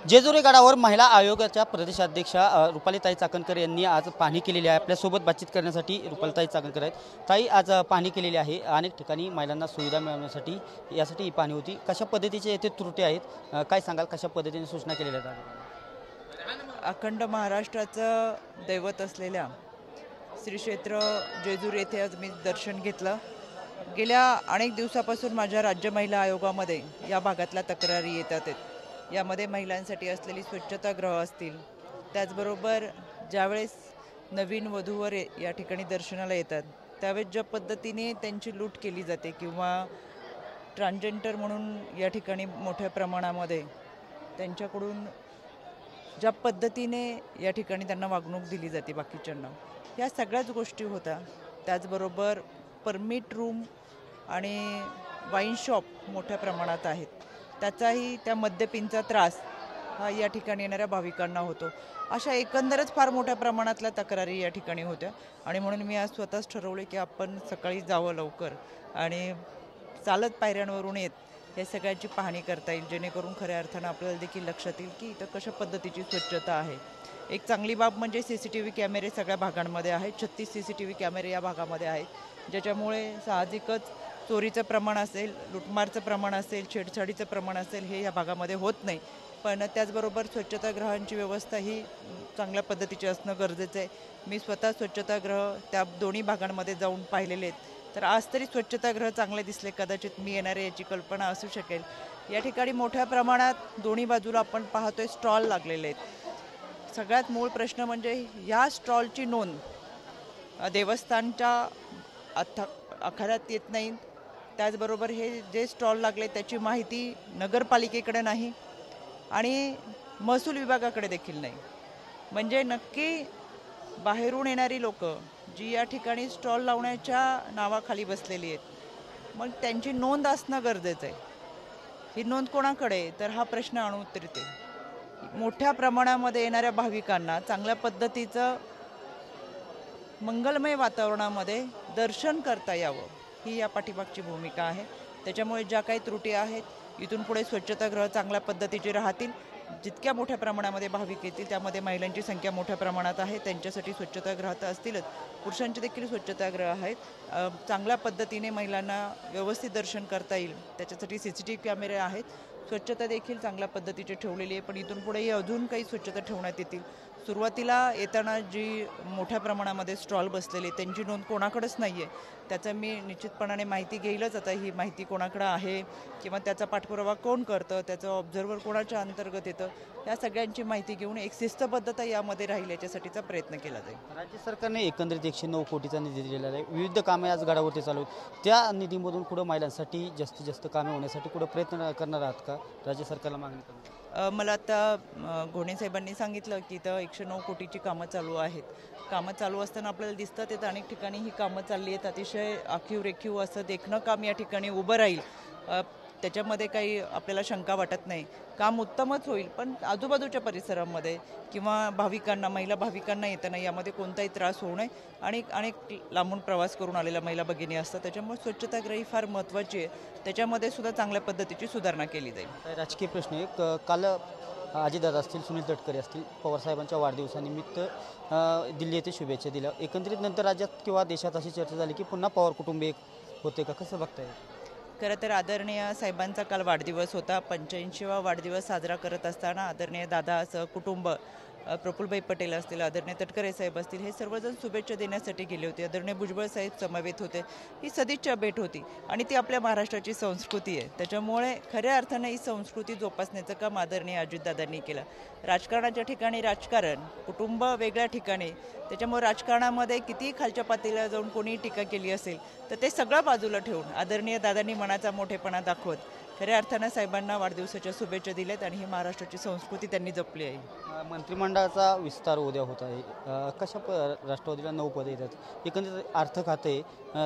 जेजुरी गडावर महिला आयोगाच्या प्रदेशाध्यक्षा रुपालीताई चाकणकर यांनी आज पाहणी केलेली आहे। आपल्यासोबत बातचीत करण्यासाठी रुपालीताई चाकणकर आहेत। ताई, आज पाहणी केलेली आहे। अनेक ठिकाणी महिलांना सुविधा मिळवण्यासाठी यासाठी ही पाहणी होती। कशा पद्धतीचे येथे त्रुटी आहेत, काय सांगाल? कशा पद्धतीने सूचना केलेल्या आहेत? अखंड महाराष्ट्राचं दैवत असलेल्या श्री क्षेत्र जेजुरी येथे आज मी दर्शन घेतलं। गेल्या अनेक दिवसापासून माझ्या राज्य महिला आयोगामध्ये या भागातल्या तक्रारी येतात। यामध्ये महिलांसाठी असलेली स्वच्छतागृह असतील, त्याचबरोबर ज्यावेळेस नवीन वधूवर या ठिकाणी दर्शनाला येतात त्यावेळेस ज्या पद्धतीने त्यांची लूट केली जाते किंवा ट्रान्सजेंडर म्हणून या ठिकाणी मोठ्या प्रमाणामध्ये त्यांच्याकडून ज्या पद्धतीने या ठिकाणी त्यांना वागणूक दिली जाते बाकीच्यांना, या सगळ्याच गोष्टी होत्या। त्याचबरोबर परमिट रूम आणि वाईन शॉप मोठ्या प्रमाणात आहेत, त्याचाही त्या मद्यपींचा त्रास हा या ठिकाणी येणाऱ्या भाविकांना होतो। अशा एकंदरच फार मोठ्या प्रमाणातल्या तक्रारी या ठिकाणी होत्या आणि म्हणून मी आज स्वतःच ठरवले की आपण सकाळी जावं लवकर आणि चालत पायऱ्यांवरून येत हे सगळ्याची पाहणी करता येईल, जेणेकरून खऱ्या अर्थानं आपल्याला देखील लक्षात येईल की इथं कशा पद्धतीची स्वच्छता आहे। एक चांगली बाब म्हणजे CCTV कॅमेरे सगळ्या भागांमध्ये आहेत। 36 CCTV कॅमेरे या भागामध्ये आहेत, ज्याच्यामुळे साहजिकच चोरीचं प्रमाण असेल, लुटमारचं प्रमाण असेल, छेडछाडीचं प्रमाण असेल हे या भागामध्ये होत नाही। पण त्याचबरोबर स्वच्छतागृहांची व्यवस्था ही चांगल्या पद्धतीची असणं गरजेचं आहे। मी स्वतः स्वच्छतागृह त्या दोन्ही भागांमध्ये जाऊन पाहिलेले आहेत, तर आज तरी स्वच्छतागृह चांगले दिसले, कदाचित मी येणारे याची कल्पना असू शकेल। या ठिकाणी मोठ्या प्रमाणात दोन्ही बाजूला आपण पाहतोय स्टॉल लागलेले आहेत। सगळ्यात मूळ प्रश्न म्हणजे या स्टॉलची नोंद देवस्थानच्या आखाड्यात येत नाही। त्याचबरोबर हे जे स्टॉल लागले त्याची माहिती नगरपालिकेकडे नाही आणि महसूल विभागाकडे देखील नाही। म्हणजे नक्की बाहेरून येणारी लोक जी या ठिकाणी स्टॉल लावण्याच्या नावाखाली बसलेली आहेत, मग त्यांची नोंद असणं गरजेचं आहे। ही नोंद कोणाकडे, तर हा प्रश्न अनुत्तरित आहे। मोठ्या प्रमाणामध्ये येणाऱ्या भाविकांना चांगल्या पद्धतीचं मंगलमय वातावरणामध्ये दर्शन करता यावं ही या पाठीमागची भूमिका आहे। त्याच्यामुळे ज्या काही त्रुटी आहेत इथून पुढे स्वच्छतागृह चांगल्या पद्धतीचे राहतील। जितक्या मोठ्या प्रमाणामध्ये भाविक येतील त्यामध्ये महिलांची संख्या मोठ्या प्रमाणात आहे, त्यांच्यासाठी स्वच्छतागृह तर असतीलच, पुरुषांचे देखील स्वच्छतागृह आहेत। चांगल्या पद्धतीने महिलांना व्यवस्थित दर्शन करता येईल त्याच्यासाठी CCTV कॅमेरे आहेत। स्वच्छता देखील चांगल्या पद्धतीची ठेवलेली आहे, पण इथून पुढेही अजून काही स्वच्छता ठेवण्यात येतील। सुरुवातीला येताना जी मोठ्या प्रमाणामध्ये स्टॉल बसलेले त्यांची नोंद कोणाकडेच नाही आहे, त्याचं मी निश्चितपणाने माहिती घेईलच। आता ही माहिती कोणाकडं आहे किंवा त्याचा पाठपुरावा कोण करतं, त्याचं ऑब्झर्व्हर कोणाच्या अंतर्गत येतं, या सगळ्यांची माहिती घेऊन एक शिस्तबद्धता यामध्ये राहील याच्यासाठीचा प्रयत्न केला जाईल। राज्य सरकारने एकंदरीत 109 कोटीचा निधी दिलेला आहे। विविध कामे आज गडावरती चालू आहेत, त्या निधीमधून कुठं महिलांसाठी जास्तीत जास्त कामे होण्यासाठी कुठं प्रयत्न करणार आहात का? राज्य सरकारला मागणी करणार? मला आता घोणे साहेबांनी सांगितलं की इथं 109 कोटीची कामं चालू आहेत। कामं चालू असताना आपल्याला दिसतात येतं अनेक ठिकाणी ही कामं चालली आहेत। अतिशय आखीव रेखीव असं देखणं काम या ठिकाणी उभं राहील, त्याच्यामध्ये काही आपल्याला शंका वाटत नाही। काम उत्तमच होईल, पण आजूबाजूच्या परिसरामध्ये किंवा भाविकांना, महिला भाविकांना येताना यामध्ये कोणताही त्रास होऊ नये। आणि अनेक लांबून प्रवास करून आलेल्या महिला भगिनी असतात, त्याच्यामुळे स्वच्छतागृह ही फार महत्त्वाची आहे, त्याच्यामध्ये सुद्धा चांगल्या पद्धतीची सुधारणा केली जाईल। राजकीय प्रश्न एक काल अजितदादा असतील, सुनील तटकरे असतील, पवारसाहेबांच्या वाढदिवसानिमित्त दिल्ली येथे शुभेच्छा दिल्या। एकंदरीत नंतर राज्यात किंवा देशात अशी चर्चा झाली की पुन्हा पवार कुटुंबीय होते का, कसं बघताय? खरं तर आदरणीय साहेबांचा काल वाढदिवस होता। 85वा वाढदिवस साजरा करत असताना आदरणीय दादा कुटुंब, प्रफुल्लभाई पटेल असतील, आदरणीय तटकरे साहेब असतील, हे सर्वजण शुभेच्छा देण्यासाठी गेले होते। आदरणीय भुजबळ साहेब समवेत होते। ही सदिच्छा भेट होती आणि ती आपल्या महाराष्ट्राची संस्कृती आहे, त्याच्यामुळे खऱ्या अर्थानं ही संस्कृती जोपासण्याचं काम आदरणीय अजितदादांनी केलं। राजकारणाच्या ठिकाणी राजकारण, कुटुंब वेगळ्या ठिकाणी, त्याच्यामुळे राजकारणामध्ये कितीही खालच्या पातळीला जाऊन कोणीही टीका केली असेल तर ते सगळं बाजूला ठेवून आदरणीय दादांनी मनाचा मोठेपणा दाखवत खऱ्या अर्थानं साहेबांना वाढदिवसाच्या शुभेच्छा दिल्यात आणि ही महाराष्ट्राची संस्कृती त्यांनी जपली आहे। मंत्रिमंडळाचा विस्तार उद्या होत आहे, कशा राष्ट्रवादीला 9 पदे येतात, एकंदरीत अर्थ खाते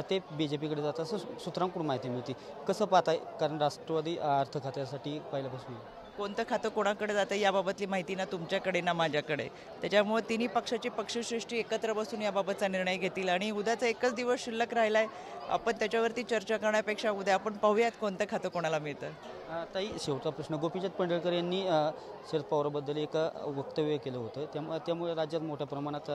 ते BJPकडे जातं असं सूत्रांकडून माहिती मिळते, कसं पाहताय? कारण राष्ट्रवादी अर्थ खात्यासाठी पहिल्यापासून कोणतं खातं कोणाकडे जातं याबाबतली माहिती ना तुमच्याकडे ना माझ्याकडे, त्याच्यामुळे तिन्ही पक्षाची पक्षश्रेष्ठी एकत्र बसून याबाबतचा निर्णय घेतील आणि उद्याचा एकच दिवस शिल्लक राहिला आहे, आपण त्याच्यावरती चर्चा करण्यापेक्षा उद्या आपण पाहूयात कोणतं खातं कोणाला मिळतं। ताई, शेवटचा प्रश्न. गोपीचंद पडळकर यांनी शरद पवारांबद्दल एक वक्तव्य केलं होतं, त्यामुळे राज्यात मोठ्या प्रमाणात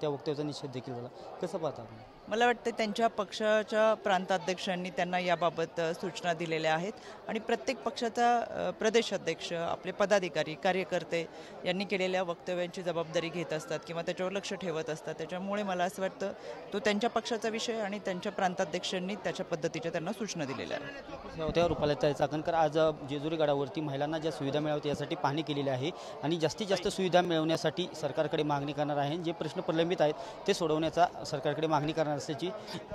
त्या वक्तव्याचा निषेध देखील झाला. कसं पाहता आपण? मला वाटतं त्यांच्या पक्षाच्या प्रांताध्यक्षांनी त्यांना याबाबत सूचना दिलेल्या आहेत आणि प्रत्येक पक्षाचा प्रदेशाध्यक्ष, आपले पदाधिकारी, कार्यकर्ते यांनी केलेल्या वक्तव्यांची जबाबदारी घेत असतात किंवा त्याच्यावर लक्ष ठेवत असतात. त्याच्यामुळे मला असं वाटतं तो त्यांच्या पक्षाचा विषय आणि त्यांच्या प्रांताध्यक्षांनी त्याच्या पद्धतीच्या त्यांना सूचना दिलेल्या आहेत. होत्या रुपालीताई चाकणकर आज जेजुरी गडावरती महिलांना ज्या सुविधा मिळाव्यात यासाठी पाहणी केलेली आहे आणि जास्तीत जास्त सुविधा मिळवण्यासाठी सरकारकडे मागणी करणार आहे. जे प्रश्न प्रलंबित आहेत ते सोडवण्याचा सरकारकडे मागणी करणार असल्याची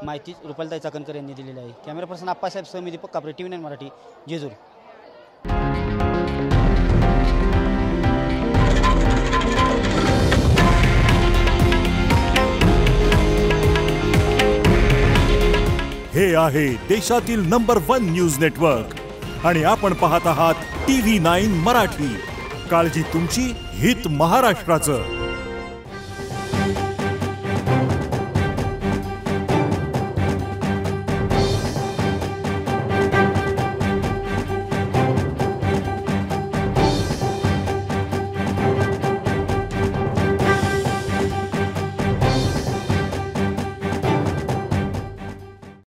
माहिती रुपालीताई चाकणकर यांनी दिलेली आहे. कॅमेरा पर्सन आप्पासाहेब सह मी दीपक कापरे, TV9 मराठी, जेजुरी. हे आहे देशातील नंबर 1 न्यूज नेटवर्क आणि आपण पाहत आहात TV9 मराठी. काळजी तुमची, हित महाराष्ट्राचं.